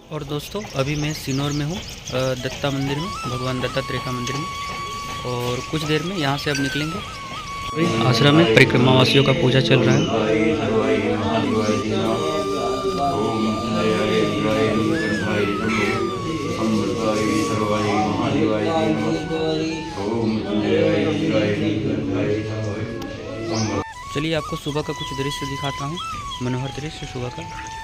और दोस्तों अभी मैं सिनोर में हूँ, दत्ता मंदिर में, भगवान दत्तात्रेय का मंदिर में। और कुछ देर में यहाँ से अब निकलेंगे। आश्रम में परिक्रमावासियों का पूजा चल रहा है। चलिए आपको सुबह का कुछ दृश्य दिखाता हूँ, मनोहर दृश्य सुबह का।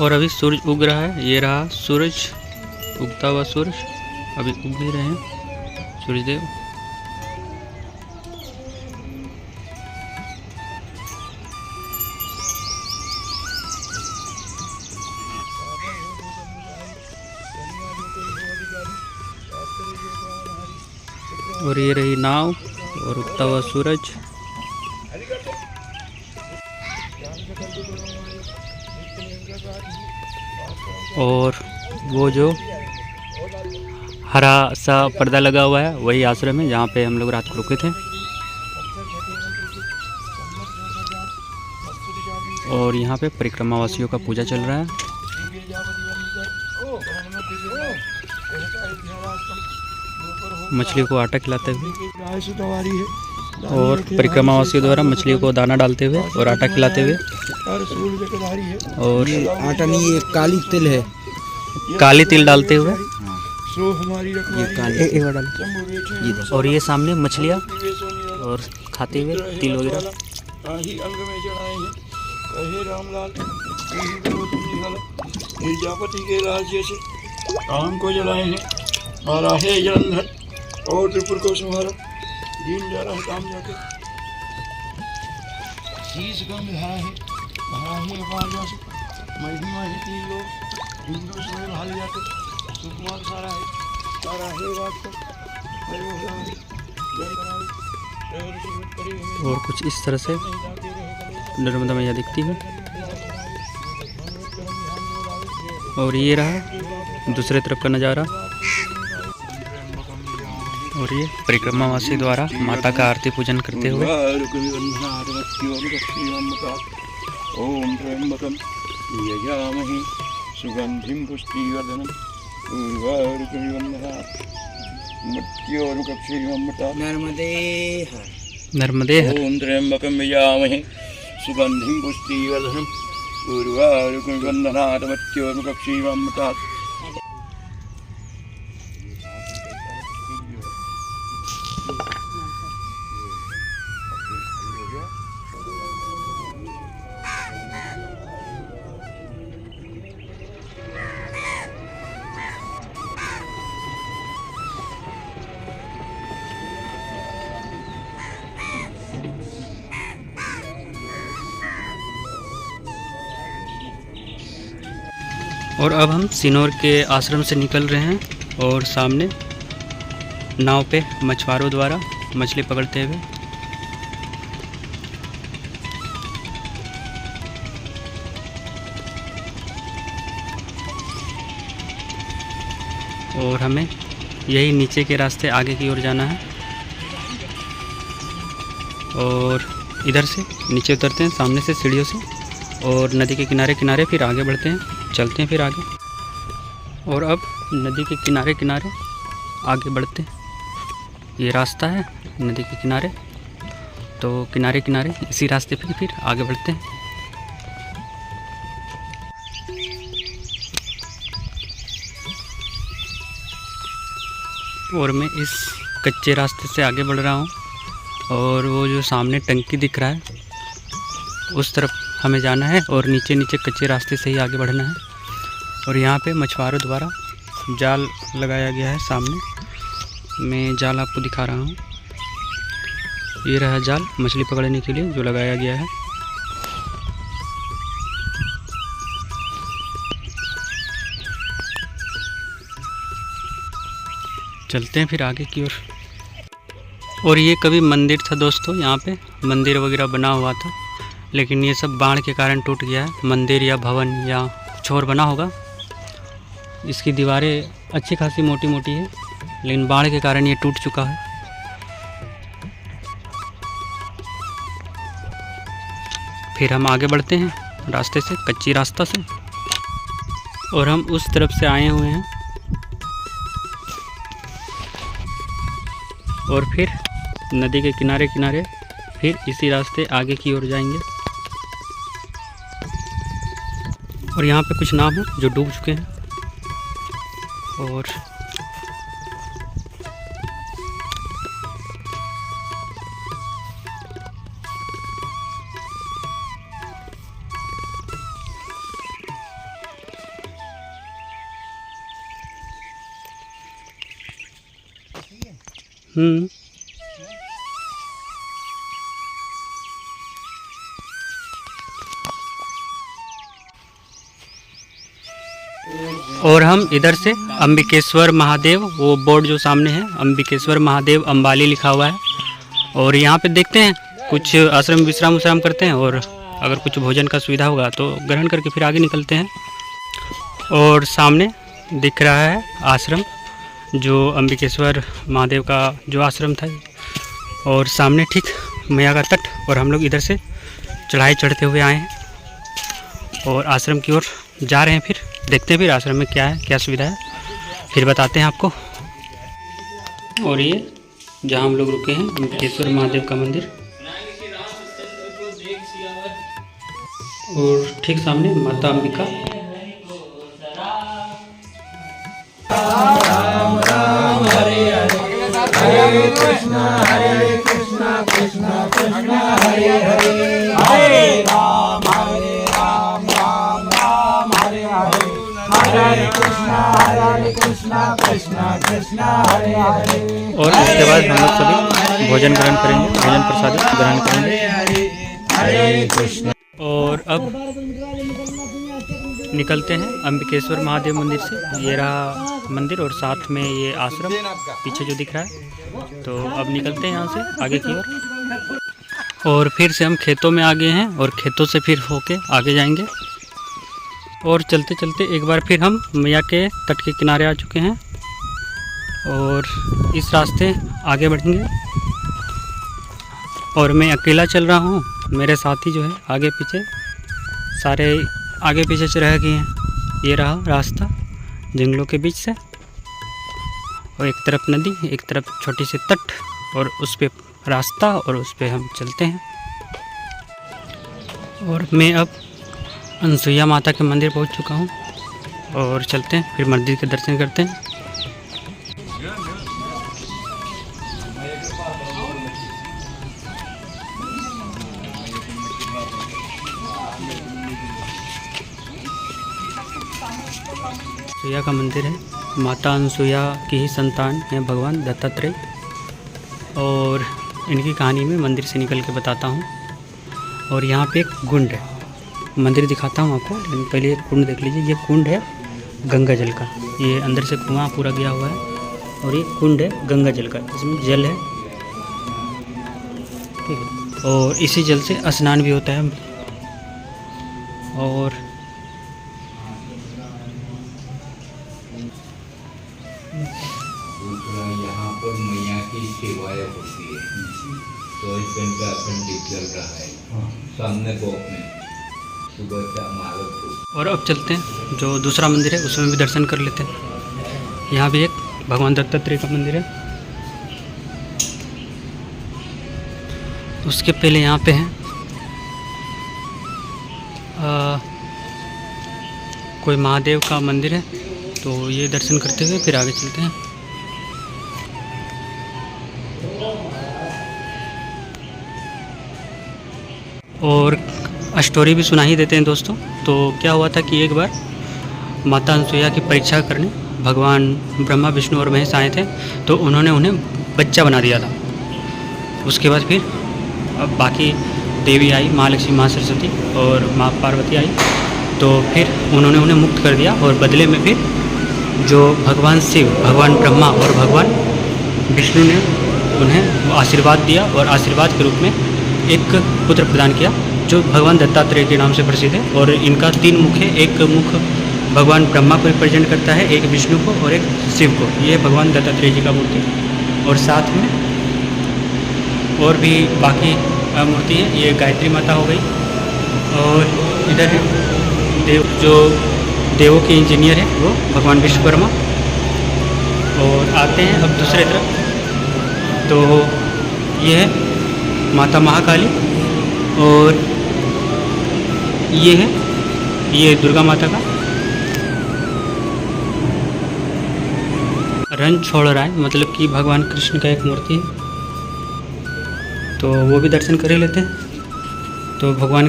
और अभी सूरज उग रहा है, ये रहा सूरज, उगता हुआ सूरज। अभी उग भी रहे हैं सूर्यदेव। और ये रही नाव और उगता हुआ सूरज। और वो जो हरा सा पर्दा लगा हुआ है वही आश्रम है जहाँ पे हम लोग रात को रुके थे। और यहाँ पे परिक्रमावासियों का पूजा चल रहा है। मछली को आटा खिलाते हुए और परिक्रमावासियों द्वारा मछलियों को दाना डालते हुए और आटा खिलाते हुए। और आटा नहीं, ये काली तिल है, काली तिल डालते हुए। ये काली और ये सामने मछलियाँ और खाते हुए तिल वगैरह। मिर्जापति के राज्य से काम को जलाए हैं और आहे जलंधर और त्रिपुर को संहारा। दिन जा रहा है काम जाके शीश गंध धारा है अपार जा से महिमा है 3 लोग हिंदू समय भाग जाते सुकुमार सारा है बात को। और कुछ इस तरह से नर्मदा मैया दिखती है। और ये रहा दूसरे तरफ का नज़ारा। और ये परिक्रमावासी द्वारा माता का आरती पूजन करते हुए। ओम त्र्यंबकम यजामहे सुगंधिं पुष्टिवर्धनम् उर्वारुकमिव वन्दनात् मृत्योरुकक्षेममृतात् नर्मदे ओम त्र्यंबकम यजामहे सुगंधिं पुष्टिवर्धनम् उर्वारुकमिव वन्दनात् मृत्योरुकक्षेममृतात्। और अब हम सिनोर के आश्रम से निकल रहे हैं। और सामने नाव पे मछुआरों द्वारा मछली पकड़ते हुए। और हमें यही नीचे के रास्ते आगे की ओर जाना है। और इधर से नीचे उतरते हैं सामने से सीढ़ियों से और नदी के किनारे किनारे फिर आगे बढ़ते हैं, चलते हैं फिर आगे। और अब नदी के किनारे किनारे आगे बढ़ते हैं। ये रास्ता है नदी के किनारे, तो किनारे किनारे इसी रास्ते पे फिर आगे बढ़ते हैं। और मैं इस कच्चे रास्ते से आगे बढ़ रहा हूँ। और वो जो सामने टंकी दिख रहा है उस तरफ हमें जाना है और नीचे नीचे कच्चे रास्ते से ही आगे बढ़ना है। और यहाँ पे मछुआरों द्वारा जाल लगाया गया है। सामने मैं जाल आपको दिखा रहा हूँ। ये रहा जाल मछली पकड़ने के लिए जो लगाया गया है। चलते हैं फिर आगे की ओर। और ये कभी मंदिर था दोस्तों, यहाँ पे मंदिर वगैरह बना हुआ था। लेकिन ये सब बाढ़ के कारण टूट गया है। मंदिर या भवन या कुछ और बना होगा। इसकी दीवारें अच्छी खासी मोटी मोटी है, लेकिन बाढ़ के कारण ये टूट चुका है। फिर हम आगे बढ़ते हैं रास्ते से, कच्ची रास्ता से, और हम उस तरफ से आए हुए हैं और फिर नदी के किनारे किनारे फिर इसी रास्ते आगे की ओर जाएंगे। और यहाँ पे कुछ नाव हैं जो डूब चुके हैं। और और हम इधर से अंबिकेश्वर महादेव, वो बोर्ड जो सामने है अंबिकेश्वर महादेव अंबाली लिखा हुआ है, और यहाँ पे देखते हैं कुछ आश्रम विश्राम करते हैं, और अगर कुछ भोजन का सुविधा होगा तो ग्रहण करके फिर आगे निकलते हैं। और सामने दिख रहा है आश्रम, जो अंबिकेश्वर महादेव का जो आश्रम था, और सामने ठीक मैया का तट। और हम लोग इधर से चढ़ाई चढ़ते हुए आए हैं और आश्रम की ओर जा रहे हैं। फिर देखते हैं फिर आश्रम में क्या है, क्या सुविधा है, फिर बताते हैं आपको। और ये जहाँ हम लोग रुके हैं अंबिकेश्वर महादेव का मंदिर, और ठीक सामने माता अंबिका। राम राम हरे हरे, हरे कृष्णा कृष्णा कृष्णा हरे हरे, हरे राम राम राम हरे हरे, हरे कृष्णा कृष्णा कृष्णा हरे हरे। और इसके बाद हम लोग सभी भोजन ग्रहण करेंगे, भोजन प्रसाद ग्रहण करेंगे। हरे कृष्ण। और अब निकलते हैं अंबिकेश्वर महादेव मंदिर से। ये रहा मंदिर और साथ में ये आश्रम पीछे जो दिख रहा है। तो अब निकलते हैं यहाँ से आगे की ओर। और फिर से हम खेतों में आ गए हैं और खेतों से फिर होके आगे जाएंगे। और चलते चलते एक बार फिर हम मैया के तट के किनारे आ चुके हैं और इस रास्ते आगे बढ़ेंगे। और मैं अकेला चल रहा हूँ, मेरे साथी जो है आगे पीछे सारे आगे पीछे से रह गए हैं। ये रहा रास्ता जंगलों के बीच से, और एक तरफ नदी, एक तरफ छोटी सी तट, और उस पे रास्ता, और उस पे हम चलते हैं। और मैं अब अनसुईया माता के मंदिर पहुंच चुका हूं और चलते हैं फिर मंदिर के दर्शन करते हैं। अनसुईया का मंदिर है। माता अनसुईया की ही संतान है भगवान दत्तात्रेय, और इनकी कहानी में मंदिर से निकल के बताता हूँ। और यहाँ पे एक कुंड है, मंदिर दिखाता हूँ आपको, लेकिन पहले एक कुंड देख लीजिए। ये कुंड है गंगा जल का, ये अंदर से कुआं पूरा गया हुआ है, और ये कुंड है गंगा जल का, इसमें जल है, ठीक है। और इसी जल से स्नान भी होता है। और यहाँ पर मैया की सेवाएं होती है, 24 घंटा अखंड दीप जल रहा है सामने गोप में, सुबह से मालक। और अब चलते हैं जो दूसरा मंदिर है उसमें भी दर्शन कर लेते हैं। यहाँ भी एक भगवान दत्तात्रेय का मंदिर है। उसके पहले यहाँ पे है कोई महादेव का मंदिर है, तो ये दर्शन करते हुए फिर आगे चलते हैं। और स्टोरी भी सुना ही देते हैं दोस्तों। तो क्या हुआ था कि एक बार माता अनसुईया की परीक्षा करने भगवान ब्रह्मा विष्णु और महेश आए थे, तो उन्होंने उन्हें बच्चा बना दिया था। उसके बाद फिर अब बाकी देवी आई, माँ लक्ष्मी, माँ सरस्वती और माँ पार्वती आई, तो फिर उन्होंने उन्हें मुक्त कर दिया। और बदले में फिर जो भगवान शिव, भगवान ब्रह्मा और भगवान विष्णु ने उन्हें आशीर्वाद दिया, और आशीर्वाद के रूप में एक पुत्र प्रदान किया, जो भगवान दत्तात्रेय के नाम से प्रसिद्ध है। और इनका 3 मुख है, एक मुख भगवान ब्रह्मा को रिप्रेजेंट करता है, एक विष्णु को और एक शिव को। ये है भगवान दत्तात्रेय जी का मूर्ति। और साथ में और भी बाकी मूर्ति है। ये गायत्री माता हो गई। और इधर जो देवों के इंजीनियर है वो भगवान विश्वकर्मा। और आते हैं अब दूसरे तरफ, तो ये है माता महाकाली। और ये दुर्गा माता का रन छोड़ रहा है, मतलब कि भगवान कृष्ण का एक मूर्ति है, तो वो भी दर्शन कर ही लेते हैं। तो भगवान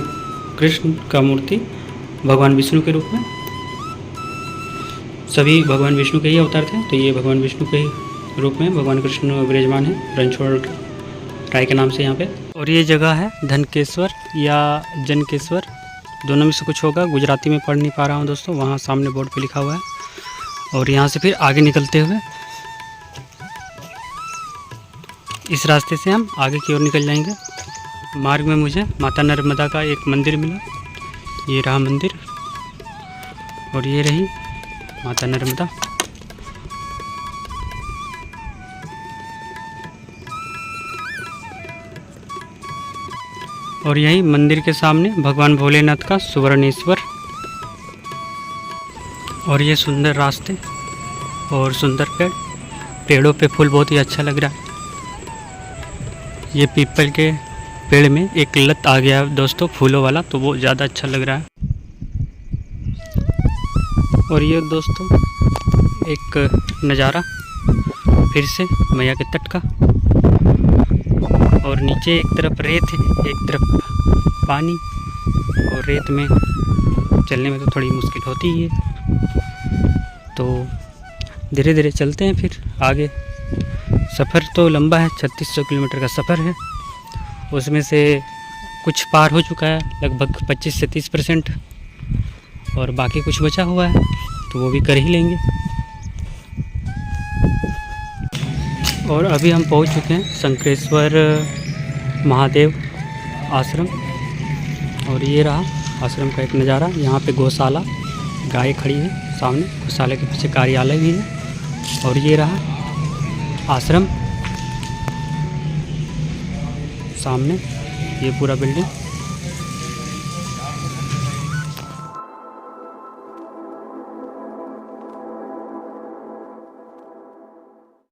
कृष्ण का मूर्ति भगवान विष्णु के रूप में, सभी भगवान विष्णु के ही अवतार थे, तो ये भगवान विष्णु के ही रूप में भगवान कृष्ण विराजमान है रणछोड़ राय के नाम से यहाँ पे। और ये जगह है धनकेश्वर या जनकेश्वर, दोनों में से कुछ होगा, गुजराती में पढ़ नहीं पा रहा हूँ दोस्तों, वहाँ सामने बोर्ड पे लिखा हुआ है। और यहाँ से फिर आगे निकलते हुए इस रास्ते से हम आगे की ओर निकल जाएंगे। मार्ग में मुझे माता नर्मदा का एक मंदिर मिला, ये रहा मंदिर और ये रही माता नर्मदा। और यही मंदिर के सामने भगवान भोलेनाथ का सुवर्णेश्वर। और ये सुंदर रास्ते और सुंदर पेड़ों पे फूल बहुत ही अच्छा लग रहा है। ये पीपल के पेड़ में एक लत आ गया दोस्तों फूलों वाला, तो वो ज़्यादा अच्छा लग रहा है। और ये दोस्तों एक नज़ारा फिर से मैया के तट का, और नीचे एक तरफ रेत है एक तरफ पानी, और रेत में चलने में तो थोड़ी मुश्किल होती ही है। तो धीरे धीरे चलते हैं फिर आगे। सफ़र तो लंबा है, 3600 किलोमीटर का सफ़र है, उसमें से कुछ पार हो चुका है लगभग 25 से 30%, और बाकी कुछ बचा हुआ है तो वो भी कर ही लेंगे। और अभी हम पहुंच चुके हैं शंकरेश्वर महादेव आश्रम, और ये रहा आश्रम का एक नज़ारा। यहाँ पे गौशाला, गाय खड़ी है सामने, गौशाला के पीछे कार्यालय भी है। और ये रहा आश्रम सामने, ये पूरा बिल्डिंग।